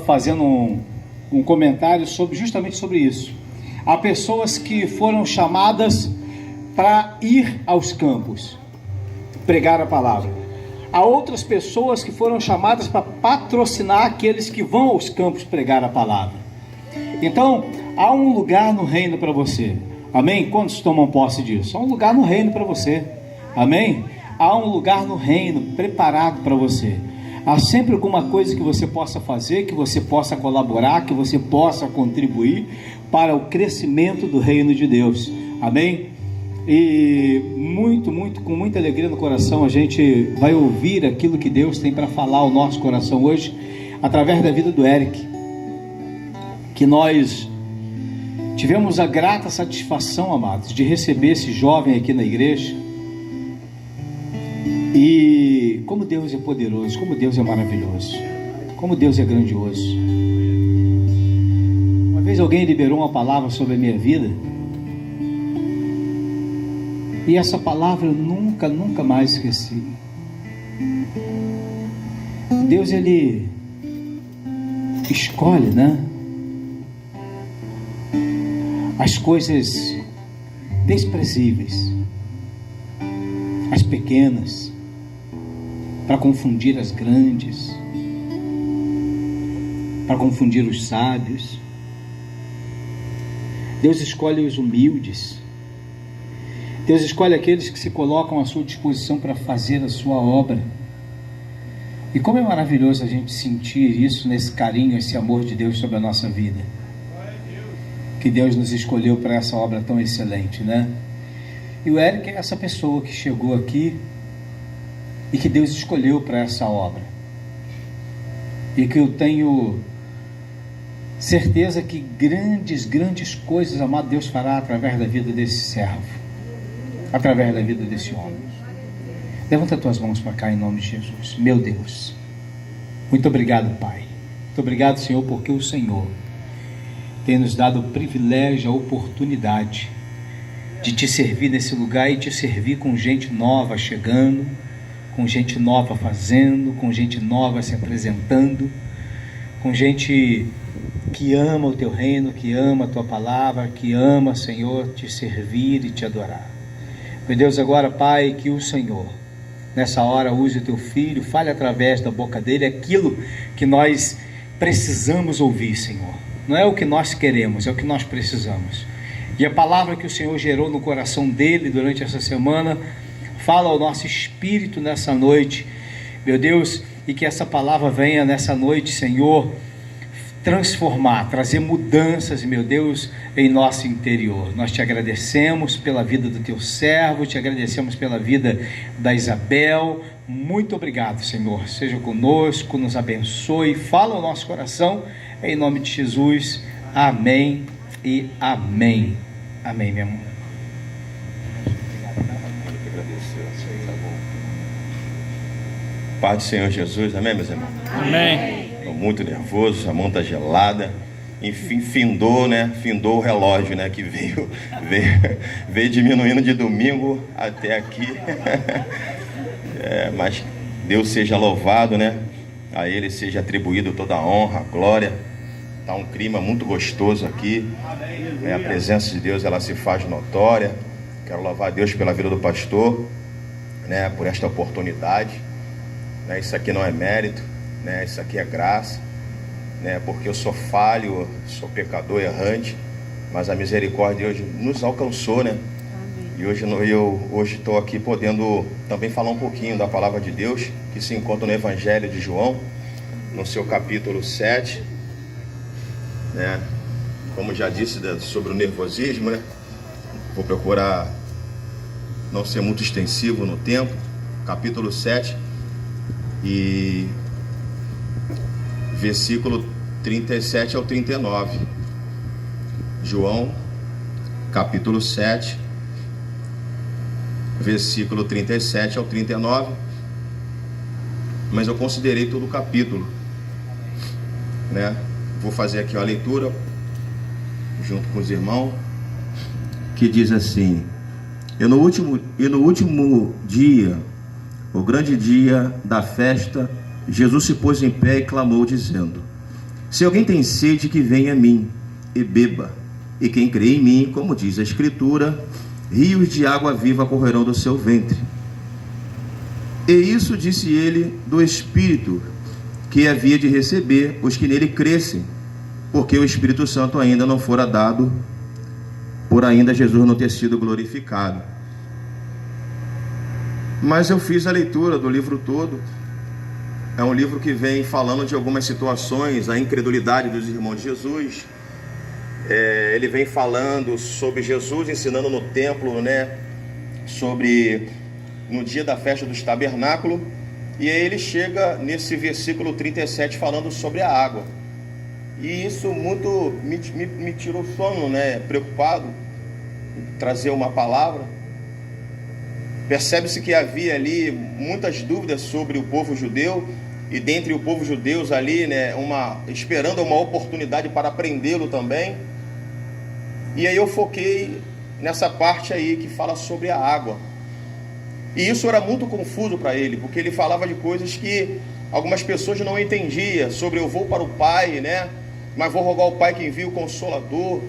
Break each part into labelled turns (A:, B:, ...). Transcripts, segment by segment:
A: Fazendo um comentário justamente sobre isso. Há pessoas que foram chamadas para ir aos campos pregar a palavra. Há outras pessoas que foram chamadas para patrocinar aqueles que vão aos campos pregar a palavra. Então, há um lugar no reino para você. Amém? Quantos tomam posse disso? Há um lugar no reino para você. Amém? Há um lugar no reino preparado para você. Há sempre alguma coisa que você possa fazer, que você possa colaborar, que você possa contribuir para o crescimento do reino de Deus. Amém? E com muita alegria no coração, a gente vai ouvir aquilo que Deus tem para falar ao nosso coração hoje, através da vida do Eric, que nós tivemos a grata satisfação, amados, de receber esse jovem aqui na igreja. E como Deus é poderoso, como Deus é maravilhoso, como Deus é grandioso. Uma vez alguém liberou uma palavra sobre a minha vida, e essa palavra eu nunca mais esqueci. Deus, Ele escolhe, né, as coisas desprezíveis, as pequenas, para confundir as grandes, para confundir os sábios. Deus escolhe os humildes. Deus escolhe aqueles que se colocam à sua disposição para fazer a sua obra. E como é maravilhoso a gente sentir isso, nesse carinho, esse amor de Deus sobre a nossa vida. Que Deus nos escolheu para essa obra tão excelente, né? E o Eric é essa pessoa que chegou aqui e que Deus escolheu para essa obra. E que eu tenho certeza que grandes coisas, amado, Deus fará através da vida desse servo, através da vida desse homem. Levanta as tuas mãos para cá em nome de Jesus. Meu Deus, muito obrigado, Pai. Muito obrigado, Senhor, porque o Senhor tem nos dado o privilégio, a oportunidade de te servir nesse lugar e te servir com gente nova chegando, com gente nova fazendo, com gente nova se apresentando, com gente que ama o teu reino, que ama a tua palavra, que ama, Senhor, te servir e te adorar. Meu Deus, agora, Pai, que o Senhor nessa hora use o teu filho, fale através da boca dele aquilo que nós precisamos ouvir, Senhor. Não é o que nós queremos, é o que nós precisamos. E a palavra que o Senhor gerou no coração dele durante essa semana, fala ao nosso espírito nessa noite, meu Deus, e que essa palavra venha nessa noite, Senhor, transformar, trazer mudanças, meu Deus, em nosso interior. Nós te agradecemos pela vida do teu servo, te agradecemos pela vida da Isabel. Muito obrigado, Senhor. Seja conosco, nos abençoe, fala ao nosso coração, em nome de Jesus. Amém e amém. Amém, meu amor.
B: Paz do Senhor Jesus, amém, meus irmãos?
C: Amém.
B: Estou muito nervoso, a mão está gelada. Enfim, findou o relógio, né? Que veio diminuindo de domingo até aqui. Mas Deus seja louvado, né? A Ele seja atribuído toda a honra, a glória. Está um clima muito gostoso aqui. A presença de Deus, ela se faz notória. Quero louvar a Deus pela vida do pastor, né? Por esta oportunidade. Isso aqui não é mérito, né? Isso aqui é graça, né? Porque eu sou falho, sou pecador errante, mas a misericórdia hoje nos alcançou, né? Amém. E hoje estou aqui podendo também falar um pouquinho da palavra de Deus, que se encontra no Evangelho de João, no seu capítulo 7, né? Como já disse sobre o nervosismo, né? Vou procurar não ser muito extensivo no tempo. Capítulo 7 e versículo 37 ao 39. João, capítulo 7, versículo 37 ao 39. Mas eu considerei todo o capítulo, né? Vou fazer aqui a leitura junto com os irmãos, que diz assim: E no último dia, o grande dia da festa, Jesus se pôs em pé e clamou, dizendo: Se alguém tem sede, que venha a mim e beba. E quem crê em mim, como diz a Escritura, rios de água viva correrão do seu ventre. E isso disse ele do Espírito, que havia de receber os que nele crescem, porque o Espírito Santo ainda não fora dado, por ainda Jesus não ter sido glorificado. Mas eu fiz a leitura do livro todo. É um livro que vem falando de algumas situações, a incredulidade dos irmãos de Jesus. Ele vem falando sobre Jesus ensinando no templo, né? Sobre no dia da festa dos tabernáculos. E aí ele chega nesse versículo 37 falando sobre a água. E isso muito me tirou sono, né? Preocupado em trazer uma palavra. Percebe-se que havia ali muitas dúvidas sobre o povo judeu, e dentre o povo judeu ali, né, esperando uma oportunidade para prendê-lo também. E aí eu foquei nessa parte aí que fala sobre a água. E isso era muito confuso para ele, porque ele falava de coisas que algumas pessoas não entendiam, sobre eu vou para o Pai, né, mas vou rogar ao Pai que envia o Consolador,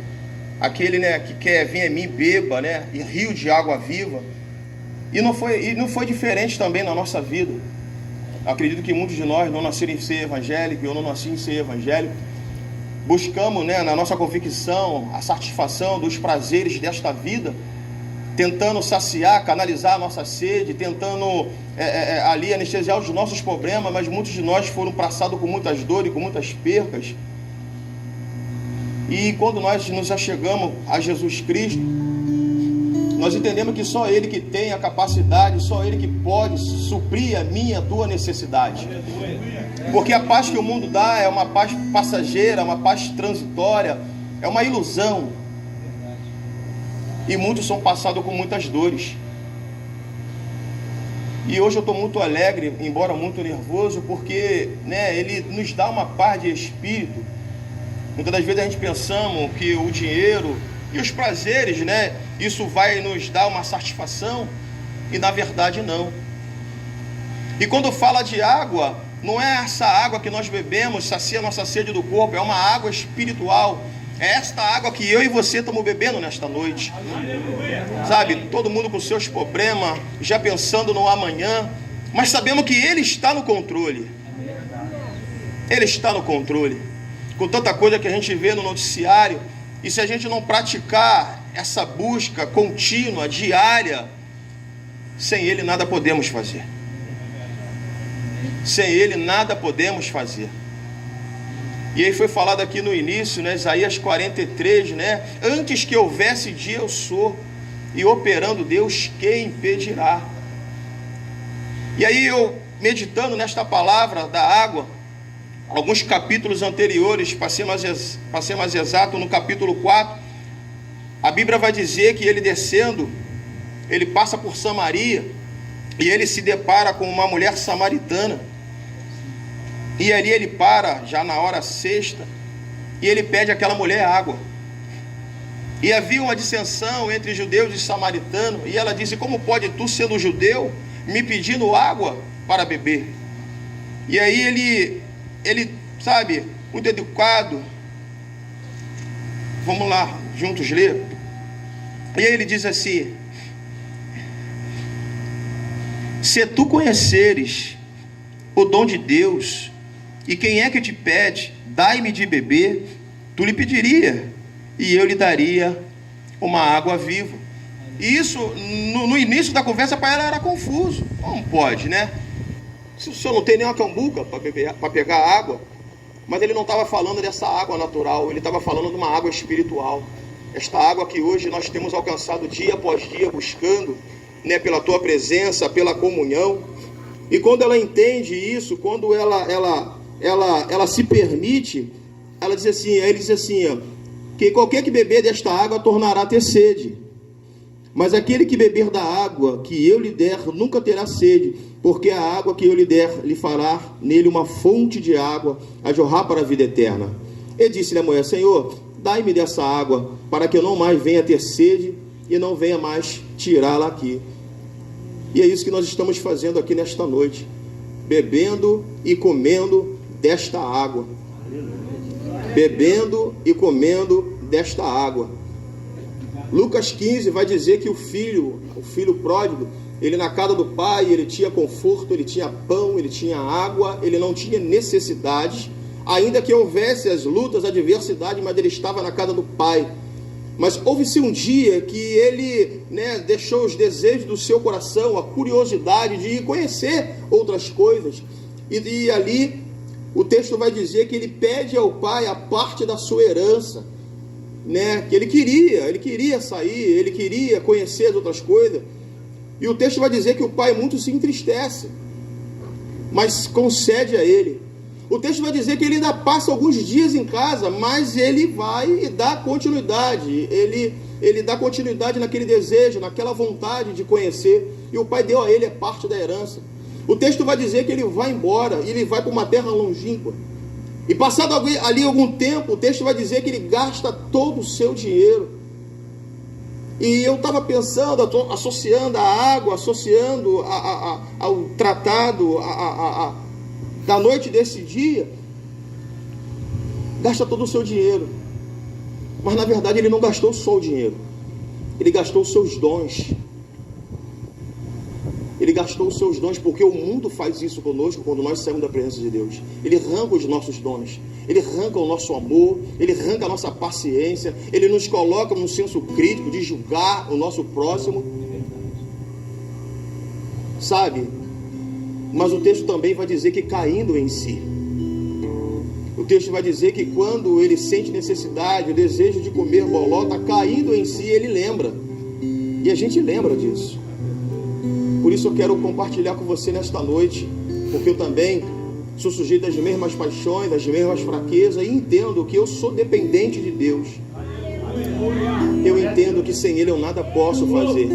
B: aquele, né, que quer vir a mim, beba, né, e rio de água viva. E não foi diferente também na nossa vida. Acredito que muitos de nós não nasceram em ser evangélico, eu não nasci em ser evangélico. Buscamos, né, na nossa convicção, a satisfação dos prazeres desta vida, tentando saciar, canalizar a nossa sede, tentando ali anestesiar os nossos problemas, mas muitos de nós foram passados com muitas dores, com muitas percas. E quando nós nos achegamos a Jesus Cristo, nós entendemos que só Ele que tem a capacidade, só Ele que pode suprir a minha, a tua necessidade. Porque a paz que o mundo dá é uma paz passageira, uma paz transitória, é uma ilusão. E muitos são passados com muitas dores. E hoje eu estou muito alegre, embora muito nervoso, porque, né, Ele nos dá uma paz de espírito. Muitas das vezes a gente pensamos que o dinheiro e os prazeres, né, isso vai nos dar uma satisfação, e na verdade não. E quando fala de água, não é essa água que nós bebemos, sacia a nossa sede do corpo, é uma água espiritual. É esta água que eu e você estamos bebendo nesta noite. Sabe, todo mundo com seus problemas, já pensando no amanhã, mas sabemos que Ele está no controle. Ele está no controle. Com tanta coisa que a gente vê no noticiário, e se a gente não praticar essa busca contínua, diária, sem Ele nada podemos fazer. Sem Ele nada podemos fazer. E aí foi falado aqui no início, né, Isaías 43, né? Antes que houvesse dia eu sou, e operando Deus, quem impedirá? E aí eu, meditando nesta palavra da água, alguns capítulos anteriores, para ser mais exato, no capítulo 4, a Bíblia vai dizer que ele descendo, ele passa por Samaria, e ele se depara com uma mulher samaritana. E ali ele para, já na hora sexta, e ele pede àquela mulher água. E havia uma dissensão entre judeus e samaritanos, e ela disse: como pode tu, sendo judeu, me pedindo água para beber? E aí ele, sabe, muito educado, vamos lá, juntos ler. E aí ele diz assim: se tu conheceres o dom de Deus, e quem é que te pede, dai-me de beber, tu lhe pediria, e eu lhe daria uma água viva. E isso, no início da conversa, para ela era confuso. Como pode, né? Se o senhor não tem nem uma cambuca para pegar água. Mas ele não estava falando dessa água natural, ele estava falando de uma água espiritual. Esta água que hoje nós temos alcançado dia após dia, buscando, né, pela tua presença, pela comunhão. E quando ela entende isso, quando ela se permite, ela diz assim, aí ele diz assim, ó, que qualquer que beber desta água tornará a ter sede, mas aquele que beber da água que eu lhe der nunca terá sede, porque a água que eu lhe der lhe fará nele uma fonte de água a jorrar para a vida eterna. E disse-lhe a mulher: Senhor, dai-me dessa água, para que eu não mais venha ter sede e não venha mais tirá-la aqui. E é isso que nós estamos fazendo aqui nesta noite, bebendo e comendo desta água.
C: bebendo e comendo desta água. Lucas 15 vai dizer que o filho pródigo, ele na casa do pai, ele tinha conforto, ele tinha pão, ele tinha água, ele não tinha necessidades, ainda que houvesse as lutas, a adversidade, mas ele estava na casa do pai. Mas houve-se um dia que ele, deixou os desejos do seu coração, a curiosidade de conhecer outras coisas, e ali o texto vai dizer que ele pede ao pai a parte da sua herança, que ele queria sair, ele queria conhecer as outras coisas. E o texto vai dizer que o pai muito se entristece, mas concede a ele. O texto vai dizer que ele ainda passa alguns dias em casa, mas ele vai dar continuidade. Ele dá continuidade naquele desejo, naquela vontade de conhecer. E o pai deu a ele a parte da herança. O texto vai dizer que ele vai embora, e ele vai para uma terra longínqua. E passado ali algum tempo, o texto vai dizer que ele gasta todo o seu dinheiro. E eu estava pensando, associando a água, associando ao tratado, da noite desse dia, gasta todo o seu dinheiro. Mas na verdade ele não gastou só o dinheiro, ele gastou os seus dons. Ele gastou os seus dons, porque o mundo faz isso conosco quando nós saímos da presença de Deus. Ele arranca os nossos dons, ele arranca o nosso amor, ele arranca a nossa paciência, ele nos coloca num senso crítico de julgar o nosso próximo, sabe? Mas o texto também vai dizer que caindo em si. O texto vai dizer que quando ele sente necessidade, o desejo de comer bolota, caindo em si, ele lembra. E a gente lembra disso. Por isso eu quero compartilhar com você nesta noite, porque eu também sou sujeito às mesmas paixões, às mesmas fraquezas, e entendo que eu sou dependente de Deus. Eu entendo que sem Ele eu nada posso fazer.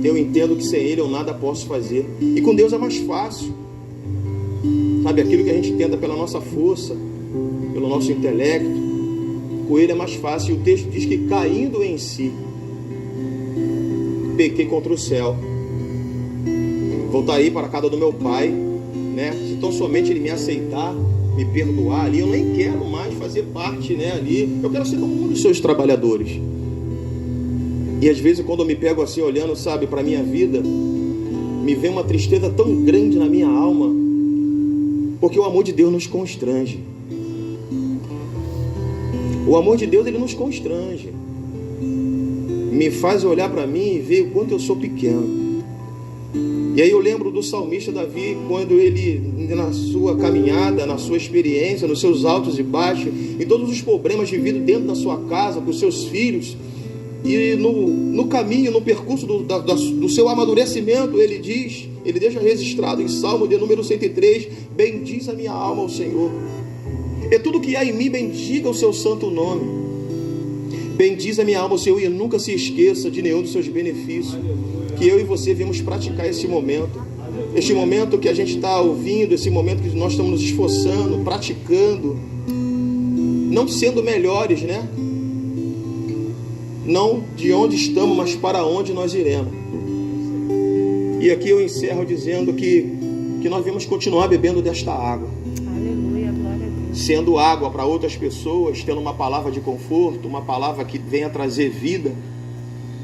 C: Eu entendo que sem Ele eu nada posso fazer. E com Deus é mais fácil. Sabe, aquilo que a gente tenta pela nossa força, pelo nosso intelecto, com Ele é mais fácil. E o texto diz que caindo em si, pequei contra o céu. Voltarei para a casa do meu pai, se tão somente ele me aceitar, me perdoar ali, eu nem quero mais fazer parte, ali. Eu quero ser como um dos seus trabalhadores. E às vezes quando eu me pego assim olhando, sabe, para a minha vida, me vem uma tristeza tão grande na minha alma, porque o amor de Deus nos constrange. O amor de Deus, ele nos constrange. Me faz olhar para mim e ver o quanto eu sou pequeno. E aí eu lembro do salmista Davi, quando ele, na sua caminhada, na sua experiência, nos seus altos e baixos, em todos os problemas vividos dentro da sua casa, com os seus filhos, e no caminho, no percurso do seu amadurecimento, ele deixa registrado em Salmo de número 103, bendiz a minha alma ao Senhor. E tudo que há em mim, bendiga o seu santo nome. Bendiz a minha alma, Senhor, e nunca se esqueça de nenhum dos seus benefícios. Que eu e você viemos praticar esse momento. Este momento que a gente está ouvindo, esse momento que nós estamos nos esforçando, praticando, não sendo melhores, não de onde estamos, mas para onde nós iremos. E aqui eu encerro dizendo que nós vamos continuar bebendo desta água. Sendo água para outras pessoas, tendo uma palavra de conforto, uma palavra que venha trazer vida.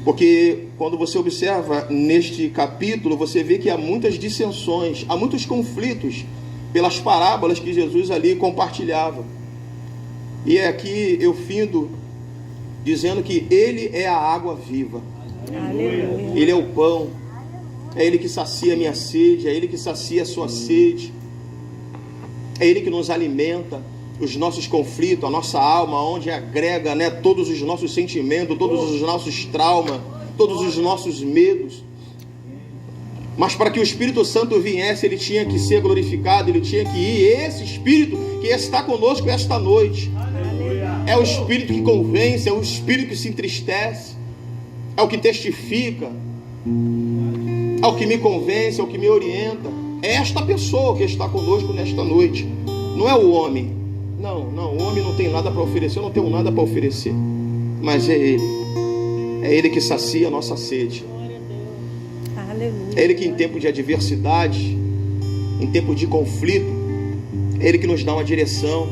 C: Porque quando você observa neste capítulo, você vê que há muitas dissensões, há muitos conflitos pelas parábolas que Jesus ali compartilhava. E aqui eu findo dizendo que Ele é a água viva. Aleluia. Ele é o pão, é Ele que sacia a minha sede, é Ele que sacia a sua sede. É Ele que nos alimenta os nossos conflitos, a nossa alma, onde agrega todos os nossos sentimentos, todos os nossos traumas, todos os nossos medos. Mas para que o Espírito Santo viesse, Ele tinha que ser glorificado, Ele tinha que ir. Esse Espírito que está conosco esta noite é o Espírito que convence, é o Espírito que se entristece, é o que testifica, é o que me convence, é o que me orienta. É esta pessoa que está conosco nesta noite. Não é o homem. Não, o homem não tem nada para oferecer. Eu não tenho nada para oferecer. Mas é Ele. É Ele que sacia a nossa sede. É Ele que em tempo de adversidade, em tempo de conflito, É Ele que nos dá uma direção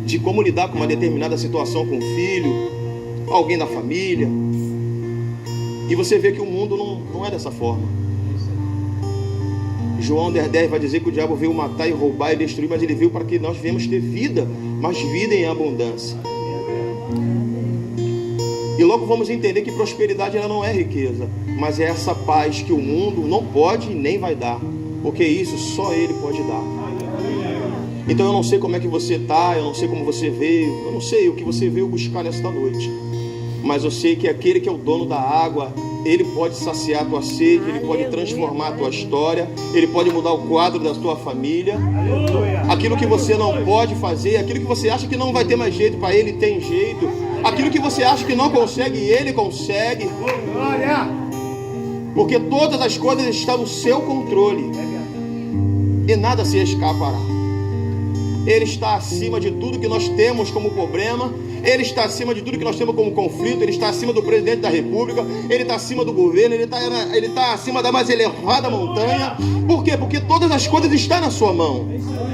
C: de como lidar com uma determinada situação com um filho, alguém da família. E você vê que o mundo não é dessa forma. João 10 vai dizer que o diabo veio matar e roubar e destruir, mas ele veio para que nós venhamos ter vida, mas vida em abundância. E logo vamos entender que prosperidade ela não é riqueza, mas é essa paz que o mundo não pode e nem vai dar, porque isso só Ele pode dar. Então eu não sei como é que você está, eu não sei como você veio, eu não sei o que você veio buscar nesta noite, mas eu sei que aquele que é o dono da água, Ele pode saciar a tua sede, Ele pode transformar a tua história, Ele pode mudar o quadro da tua família. Aquilo que você não pode fazer, aquilo que você acha que não vai ter mais jeito, para Ele tem jeito. Aquilo que você acha que não consegue, Ele consegue. Porque todas as coisas estão no seu controle e nada se escapará. Ele está acima de tudo que nós temos como problema. Ele está acima de tudo que nós temos como conflito. Ele está acima do presidente da república. Ele está acima do governo. Ele está acima da mais elevada montanha. Por quê? Porque todas as coisas estão na sua mão.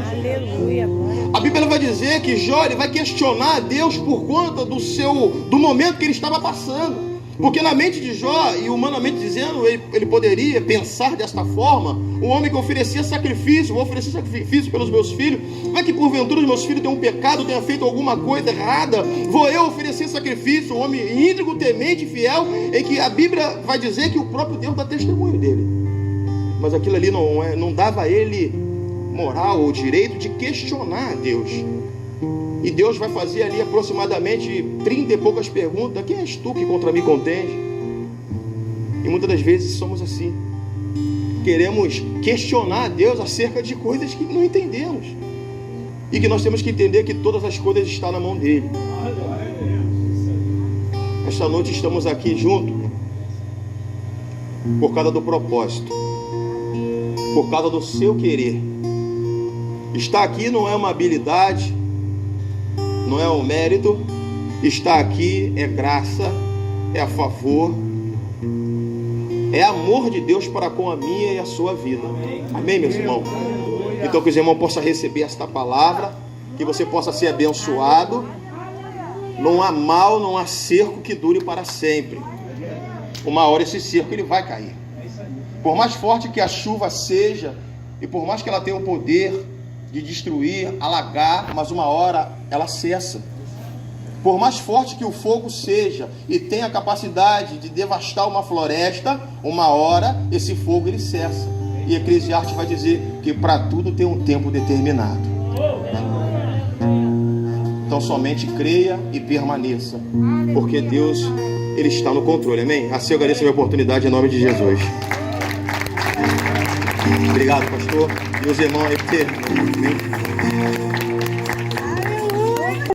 D: Aleluia.
C: A Bíblia vai dizer que Jó ele vai questionar a Deus por conta do momento que ele estava passando. Porque na mente de Jó, e humanamente dizendo, ele poderia pensar desta forma: um homem que oferecia sacrifício, vou oferecer sacrifício pelos meus filhos, vai que porventura os meus filhos tenham um pecado, tenham feito alguma coisa errada, vou eu oferecer sacrifício, um homem íntegro, temente, fiel, em que a Bíblia vai dizer que o próprio Deus dá testemunho dele. Mas aquilo ali não dava a ele moral ou direito de questionar a Deus. E Deus vai fazer ali aproximadamente 30 e poucas perguntas: quem és tu que contra mim contende? E muitas das vezes somos assim. Queremos questionar a Deus acerca de coisas que não entendemos. E que nós temos que entender que todas as coisas estão na mão dele. Esta noite estamos aqui juntos por causa do propósito, por causa do seu querer. Estar aqui não é uma habilidade, não é um mérito. Estar aqui é graça, é a favor, é amor de Deus para com a minha e a sua vida. Amém, meus irmãos? Então que os irmãos possam receber esta palavra, que você possa ser abençoado. Não há mal, não há cerco que dure para sempre. Uma hora esse cerco ele vai cair. Por mais forte que a chuva seja, e por mais que ela tenha o poder de destruir, alagar, mas uma hora ela cessa. Por mais forte que o fogo seja e tenha a capacidade de devastar uma floresta, uma hora esse fogo ele cessa. E Eclesiastes vai dizer que para tudo tem um tempo determinado. Então somente creia e permaneça, porque Deus ele está no controle. Amém? Assim eu agradeço a minha oportunidade em nome de Jesus. Obrigado, pastor. E os irmãos aí, porque...